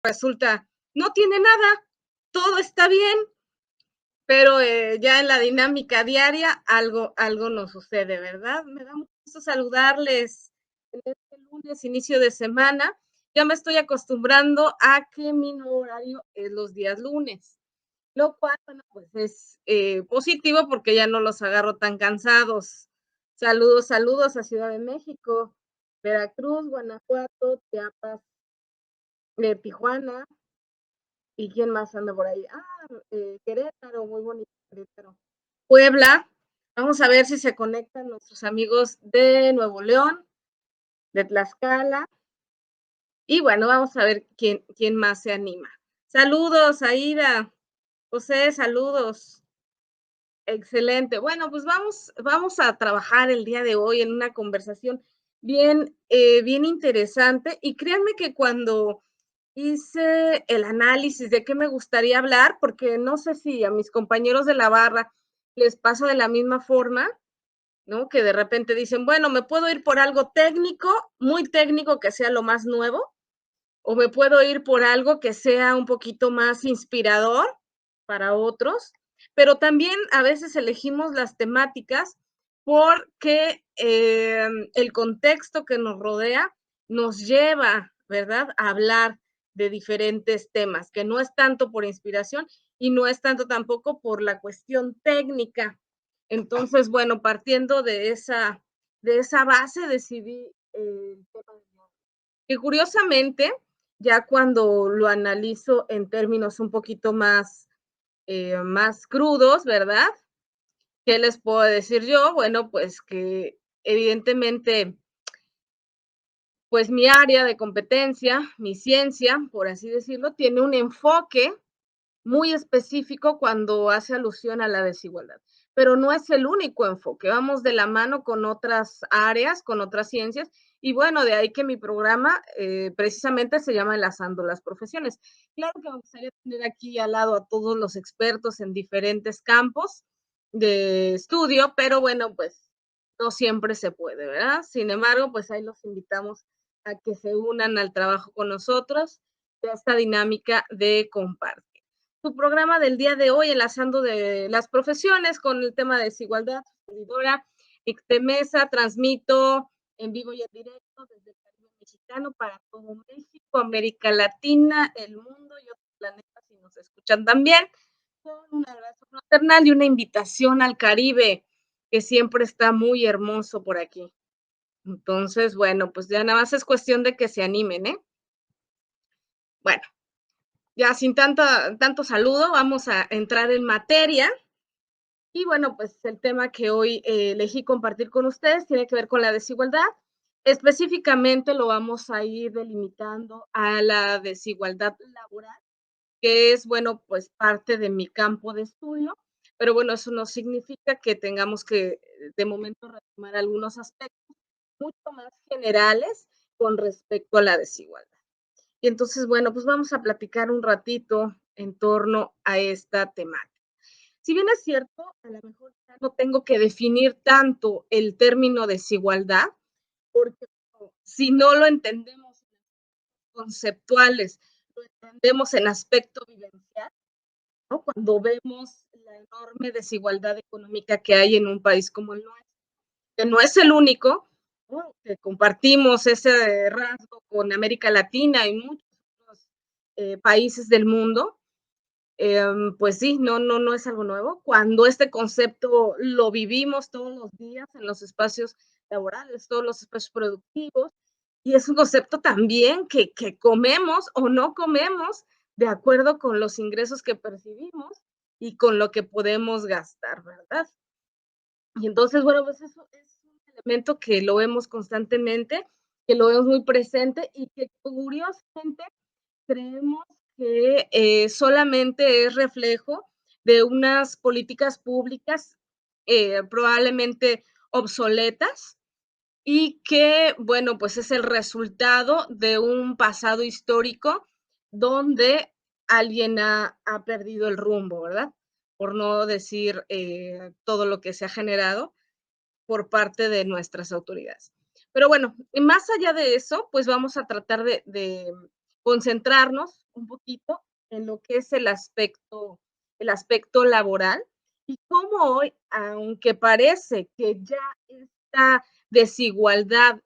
resulta, no tiene nada, todo está bien, pero ya en la dinámica diaria algo nos sucede, ¿verdad? Me da mucho gusto saludarles en este lunes, inicio de semana. Ya me estoy acostumbrando a que mi nuevo horario es los días lunes, lo cual, bueno, pues es positivo porque ya no los agarro tan cansados. Saludos, saludos a Ciudad de México, Veracruz, Guanajuato, Chiapas, Tijuana, ¿y quién más anda por ahí? Querétaro, muy bonito Querétaro. Puebla, vamos a ver si se conectan nuestros amigos de Nuevo León, de Tlaxcala, y bueno, vamos a ver quién más se anima. Saludos, Aida, José, saludos. Excelente. Bueno, pues vamos a trabajar el día de hoy en una conversación bien interesante, y créanme que cuando hice el análisis de qué me gustaría hablar, porque no sé si a mis compañeros de la barra les pasa de la misma forma, ¿no? Que de repente dicen, bueno, me puedo ir por algo técnico, muy técnico, que sea lo más nuevo, o me puedo ir por algo que sea un poquito más inspirador para otros, pero también a veces elegimos las temáticas porque el contexto que nos rodea nos lleva, ¿verdad?, a hablar de diferentes temas, que no es tanto por inspiración y no es tanto tampoco por la cuestión técnica. Entonces, bueno, partiendo de esa base decidí el tema de hoy. Que curiosamente, ya cuando lo analizo en términos un poquito más crudos, ¿verdad? ¿Qué les puedo decir yo? Bueno, pues que evidentemente, pues mi área de competencia, mi ciencia, por así decirlo, tiene un enfoque muy específico cuando hace alusión a la desigualdad, pero no es el único enfoque, vamos de la mano con otras áreas, con otras ciencias, y bueno, de ahí que mi programa precisamente se llama Enlazando las Profesiones. Claro que me gustaría tener aquí al lado a todos los expertos en diferentes campos de estudio, pero bueno, pues no siempre se puede, ¿verdad? Sin embargo, pues ahí los invitamos a que se unan al trabajo con nosotros de esta dinámica de compartir. Su programa del día de hoy, enlazando de las profesiones con el tema de desigualdad, servidora Ixtemesa, transmito en vivo y en directo desde el Caribe mexicano para todo México, América Latina, el mundo y otros planetas si nos escuchan también. Con un abrazo fraternal y una invitación al Caribe, que siempre está muy hermoso por aquí. Entonces, bueno, pues ya nada más es cuestión de que se animen, ¿eh? Bueno, ya sin tanto saludo, vamos a entrar en materia. Y bueno, pues el tema que hoy elegí compartir con ustedes tiene que ver con la desigualdad. Específicamente lo vamos a ir delimitando a la desigualdad laboral, que es, bueno, pues parte de mi campo de estudio, pero bueno, eso no significa que tengamos que de momento retomar algunos aspectos mucho más generales con respecto a la desigualdad. Y entonces, bueno, pues vamos a platicar un ratito en torno a esta temática. Si bien es cierto, a lo mejor ya no tengo que definir tanto el término desigualdad, porque si no lo entendemos conceptuales, lo entendemos en aspecto vivencial, ¿no? Cuando vemos la enorme desigualdad económica que hay en un país como el nuestro, que no es el único, ¿no? Que compartimos ese rasgo con América Latina y muchos otros países del mundo, pues sí, no es algo nuevo. Cuando este concepto lo vivimos todos los días en los espacios laborales, todos los espacios productivos, y es un concepto también que comemos o no comemos de acuerdo con los ingresos que percibimos y con lo que podemos gastar, ¿verdad? Y entonces, bueno, pues eso es un elemento que lo vemos constantemente, que lo vemos muy presente y que curiosamente creemos que solamente es reflejo de unas políticas públicas probablemente obsoletas y que, bueno, pues es el resultado de un pasado histórico donde alguien ha perdido el rumbo, ¿verdad? Por no decir todo lo que se ha generado por parte de nuestras autoridades. Pero bueno, más allá de eso, pues vamos a tratar de concentrarnos un poquito en lo que es el aspecto laboral y cómo hoy, aunque parece que ya esta desigualdad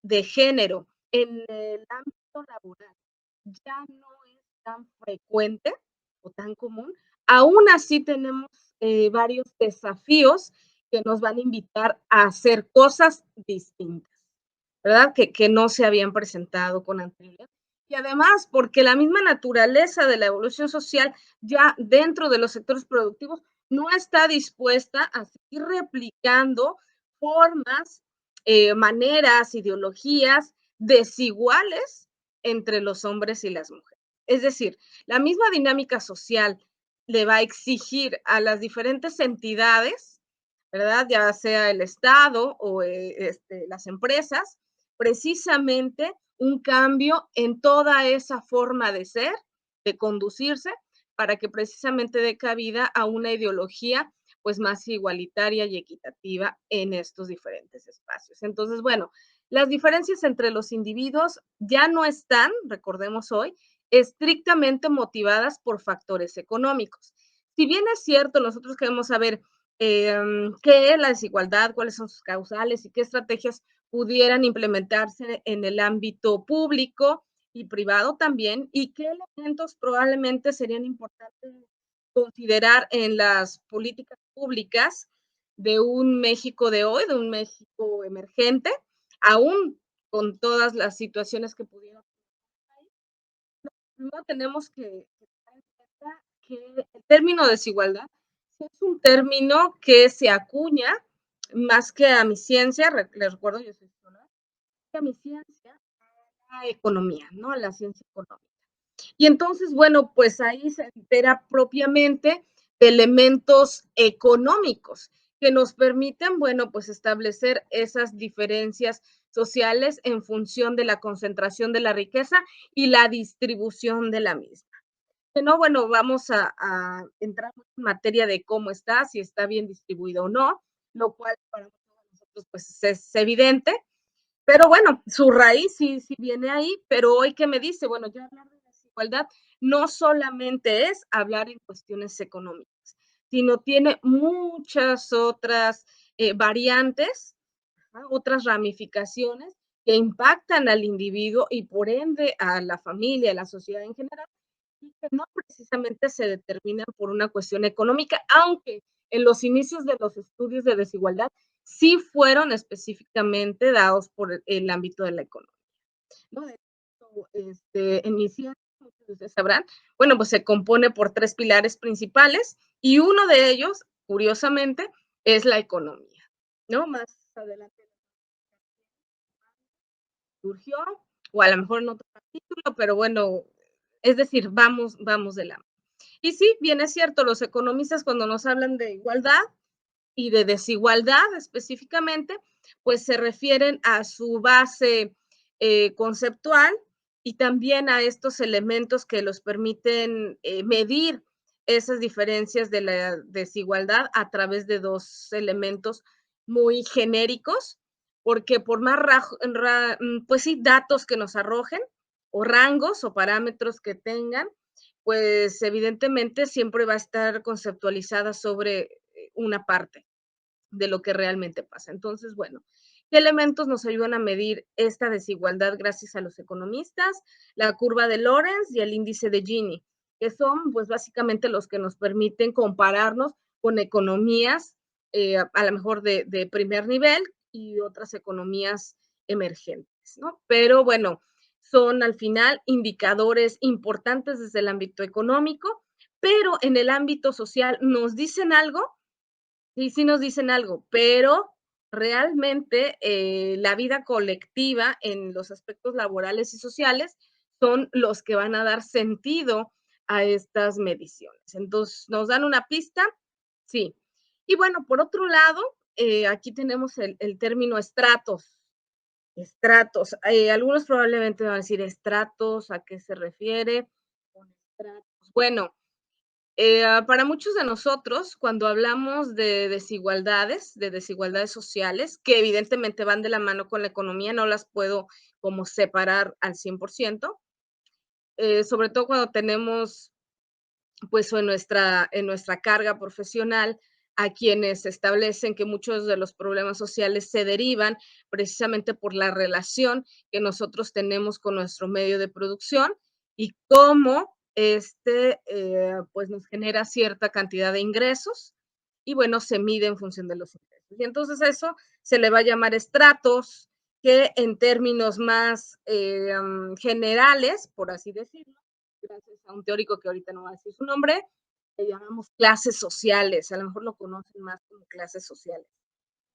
de género en el ámbito laboral ya no es tan frecuente o tan común, aún así tenemos varios desafíos que nos van a invitar a hacer cosas distintas, ¿verdad? Que no se habían presentado con anterioridad. Y además, porque la misma naturaleza de la evolución social ya dentro de los sectores productivos no está dispuesta a seguir replicando formas, maneras, ideologías desiguales entre los hombres y las mujeres. Es decir, la misma dinámica social le va a exigir a las diferentes entidades, ¿verdad? Ya sea el Estado o las empresas, precisamente un cambio en toda esa forma de ser, de conducirse, para que precisamente dé cabida a una ideología pues más igualitaria y equitativa en estos diferentes espacios. Entonces, bueno, las diferencias entre los individuos ya no están, recordemos hoy, estrictamente motivadas por factores económicos. Si bien es cierto, nosotros queremos saber qué es la desigualdad, cuáles son sus causales y qué estrategias pudieran implementarse en el ámbito público y privado también, y qué elementos probablemente serían importantes considerar en las políticas públicas de un México de hoy, de un México emergente, aún con todas las situaciones que pudieron. No tenemos que tener en cuenta que el término desigualdad es un término que se acuña más que a mi ciencia, les recuerdo, yo soy psicóloga, que a mi ciencia, a la economía, ¿no? A la ciencia económica. Y entonces, bueno, pues ahí se entera propiamente de elementos económicos que nos permiten, bueno, pues establecer esas diferencias sociales en función de la concentración de la riqueza y la distribución de la misma. Que no, bueno, vamos a entrar en materia de cómo está, si está bien distribuido o no, lo cual para nosotros pues es evidente, pero bueno, su raíz sí viene ahí, pero hoy, ¿qué me dice? Bueno, ya hablar de desigualdad no solamente es hablar en cuestiones económicas, sino tiene muchas otras variantes, ¿no? Otras ramificaciones que impactan al individuo y por ende a la familia, a la sociedad en general, y que no precisamente se determinan por una cuestión económica, aunque en los inicios de los estudios de desigualdad sí fueron específicamente dados por el ámbito de la economía, ¿no? En mi ciencia, muchos de ustedes sabrán, bueno, pues se compone por tres pilares principales y uno de ellos, curiosamente, es la economía, ¿no? Más adelante surgió, o a lo mejor en otro capítulo, pero bueno, es decir, vamos de la mano. Y sí, bien es cierto, los economistas cuando nos hablan de igualdad y de desigualdad específicamente, pues se refieren a su base conceptual y también a estos elementos que los permiten medir esas diferencias de la desigualdad a través de dos elementos muy genéricos, porque por más, pues sí, datos que nos arrojen o rangos o parámetros que tengan, pues evidentemente siempre va a estar conceptualizada sobre una parte de lo que realmente pasa. Entonces, bueno, ¿qué elementos nos ayudan a medir esta desigualdad gracias a los economistas? La curva de Lorenz y el índice de Gini, que son pues básicamente los que nos permiten compararnos con economías a lo mejor de primer nivel y otras economías emergentes, ¿no? Pero bueno, son al final indicadores importantes desde el ámbito económico, pero en el ámbito social nos dicen algo. Sí, sí nos dicen algo, pero realmente la vida colectiva en los aspectos laborales y sociales son los que van a dar sentido a estas mediciones. Entonces, ¿nos dan una pista? Sí. Y bueno, por otro lado, aquí tenemos el término estratos. Estratos. Algunos probablemente van a decir estratos, ¿a qué se refiere? Con estratos. Bueno, para muchos de nosotros, cuando hablamos de desigualdades sociales, que evidentemente van de la mano con la economía, no las puedo como separar al 100%, sobre todo cuando tenemos pues en nuestra carga profesional a quienes establecen que muchos de los problemas sociales se derivan precisamente por la relación que nosotros tenemos con nuestro medio de producción y cómo pues nos genera cierta cantidad de ingresos y bueno, se mide en función de los ingresos. Y entonces eso se le va a llamar estratos que en términos más generales, por así decirlo, gracias a un teórico que ahorita no va a decir su nombre, le llamamos clases sociales, a lo mejor lo conocen más como clases sociales.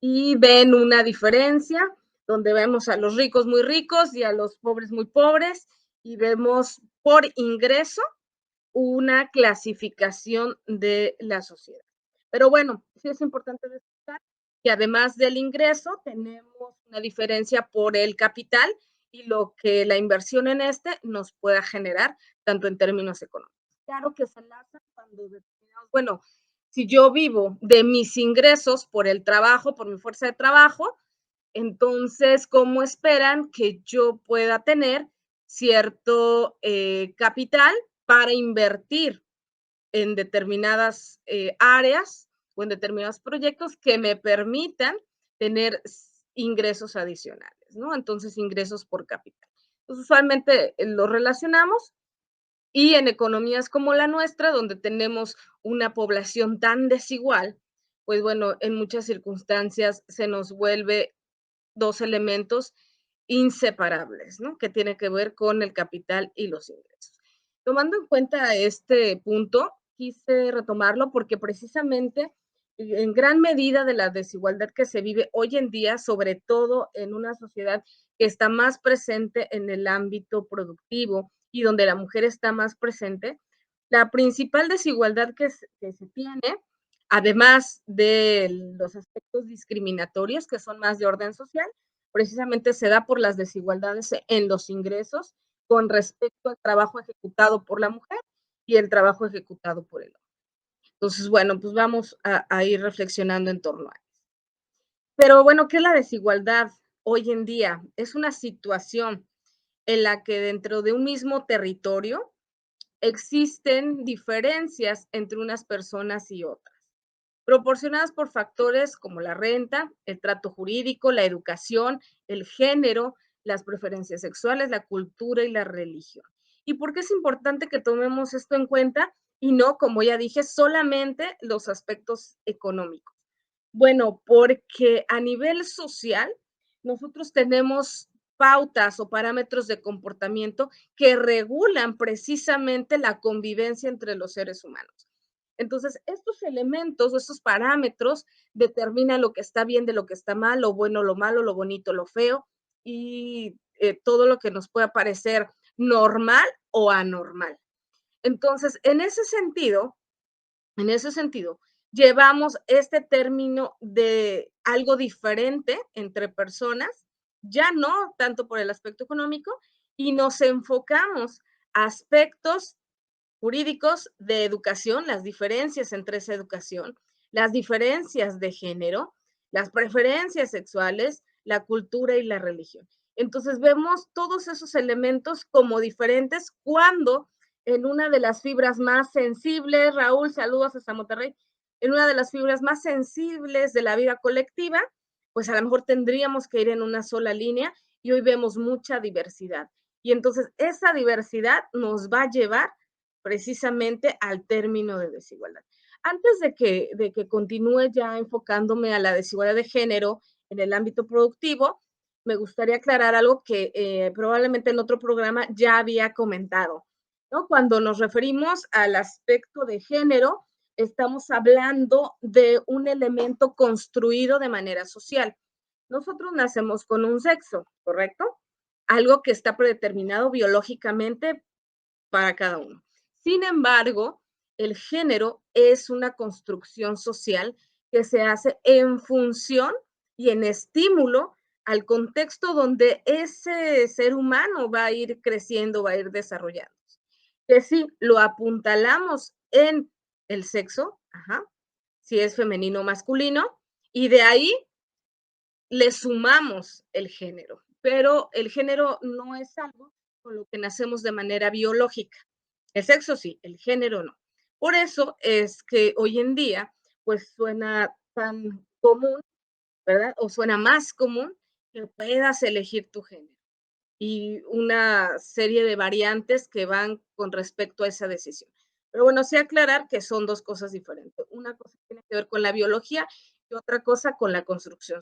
Y ven una diferencia donde vemos a los ricos muy ricos y a los pobres muy pobres y vemos por ingreso una clasificación de la sociedad. Pero bueno, sí es importante destacar que además del ingreso tenemos una diferencia por el capital y lo que la inversión en este nos pueda generar, tanto en términos económicos. Claro que se enlaza cuando determinamos, bueno, si yo vivo de mis ingresos por el trabajo, por mi fuerza de trabajo, entonces, ¿cómo esperan que yo pueda tener cierto capital para invertir en determinadas áreas o en determinados proyectos que me permitan tener ingresos adicionales, ¿no? Entonces, ingresos por capital. Entonces, usualmente lo relacionamos y en economías como la nuestra, donde tenemos una población tan desigual, pues bueno, en muchas circunstancias se nos vuelve dos elementos inseparables, ¿no? Que tiene que ver con el capital y los ingresos. Tomando en cuenta este punto, quise retomarlo porque precisamente en gran medida de la desigualdad que se vive hoy en día, sobre todo en una sociedad que está más presente en el ámbito productivo y donde la mujer está más presente, la principal desigualdad que se tiene, además de los aspectos discriminatorios que son más de orden social, precisamente se da por las desigualdades en los ingresos con respecto al trabajo ejecutado por la mujer y el trabajo ejecutado por el hombre. Entonces, bueno, pues vamos a ir reflexionando en torno a eso. Pero bueno, ¿qué es la desigualdad hoy en día? Es una situación en la que dentro de un mismo territorio existen diferencias entre unas personas y otras, proporcionadas por factores como la renta, el trato jurídico, la educación, el género, las preferencias sexuales, la cultura y la religión. ¿Y por qué es importante que tomemos esto en cuenta y no, como ya dije, solamente los aspectos económicos? Bueno, porque a nivel social nosotros tenemos pautas o parámetros de comportamiento que regulan precisamente la convivencia entre los seres humanos. Entonces, estos elementos, estos parámetros determinan lo que está bien de lo que está mal, lo bueno, lo malo, lo bonito, lo feo y todo lo que nos pueda parecer normal o anormal. Entonces, en ese sentido, llevamos este término de algo diferente entre personas, ya no tanto por el aspecto económico, y nos enfocamos a aspectos jurídicos de educación, las diferencias entre esa educación, las diferencias de género, las preferencias sexuales, la cultura y la religión. Entonces vemos todos esos elementos como diferentes cuando en una de las fibras más sensibles, Raúl, saludos hasta Monterrey, en una de las fibras más sensibles de la vida colectiva, pues a lo mejor tendríamos que ir en una sola línea y hoy vemos mucha diversidad. Y entonces esa diversidad nos va a llevar precisamente al término de desigualdad. Antes de que continúe ya enfocándome a la desigualdad de género en el ámbito productivo, me gustaría aclarar algo que probablemente en otro programa ya había comentado, ¿no? Cuando nos referimos al aspecto de género, estamos hablando de un elemento construido de manera social. Nosotros nacemos con un sexo, ¿correcto? Algo que está predeterminado biológicamente para cada uno. Sin embargo, el género es una construcción social que se hace en función y en estímulo al contexto donde ese ser humano va a ir creciendo, va a ir desarrollando. Que si lo apuntalamos en el sexo, ajá, si es femenino o masculino, y de ahí le sumamos el género. Pero el género no es algo con lo que nacemos de manera biológica. El sexo sí, el género no. Por eso es que hoy en día, pues suena tan común, ¿verdad? O suena más común que puedas elegir tu género y una serie de variantes que van con respecto a esa decisión. Pero bueno, sí aclarar que son dos cosas diferentes. Una cosa tiene que ver con la biología y otra cosa con la construcción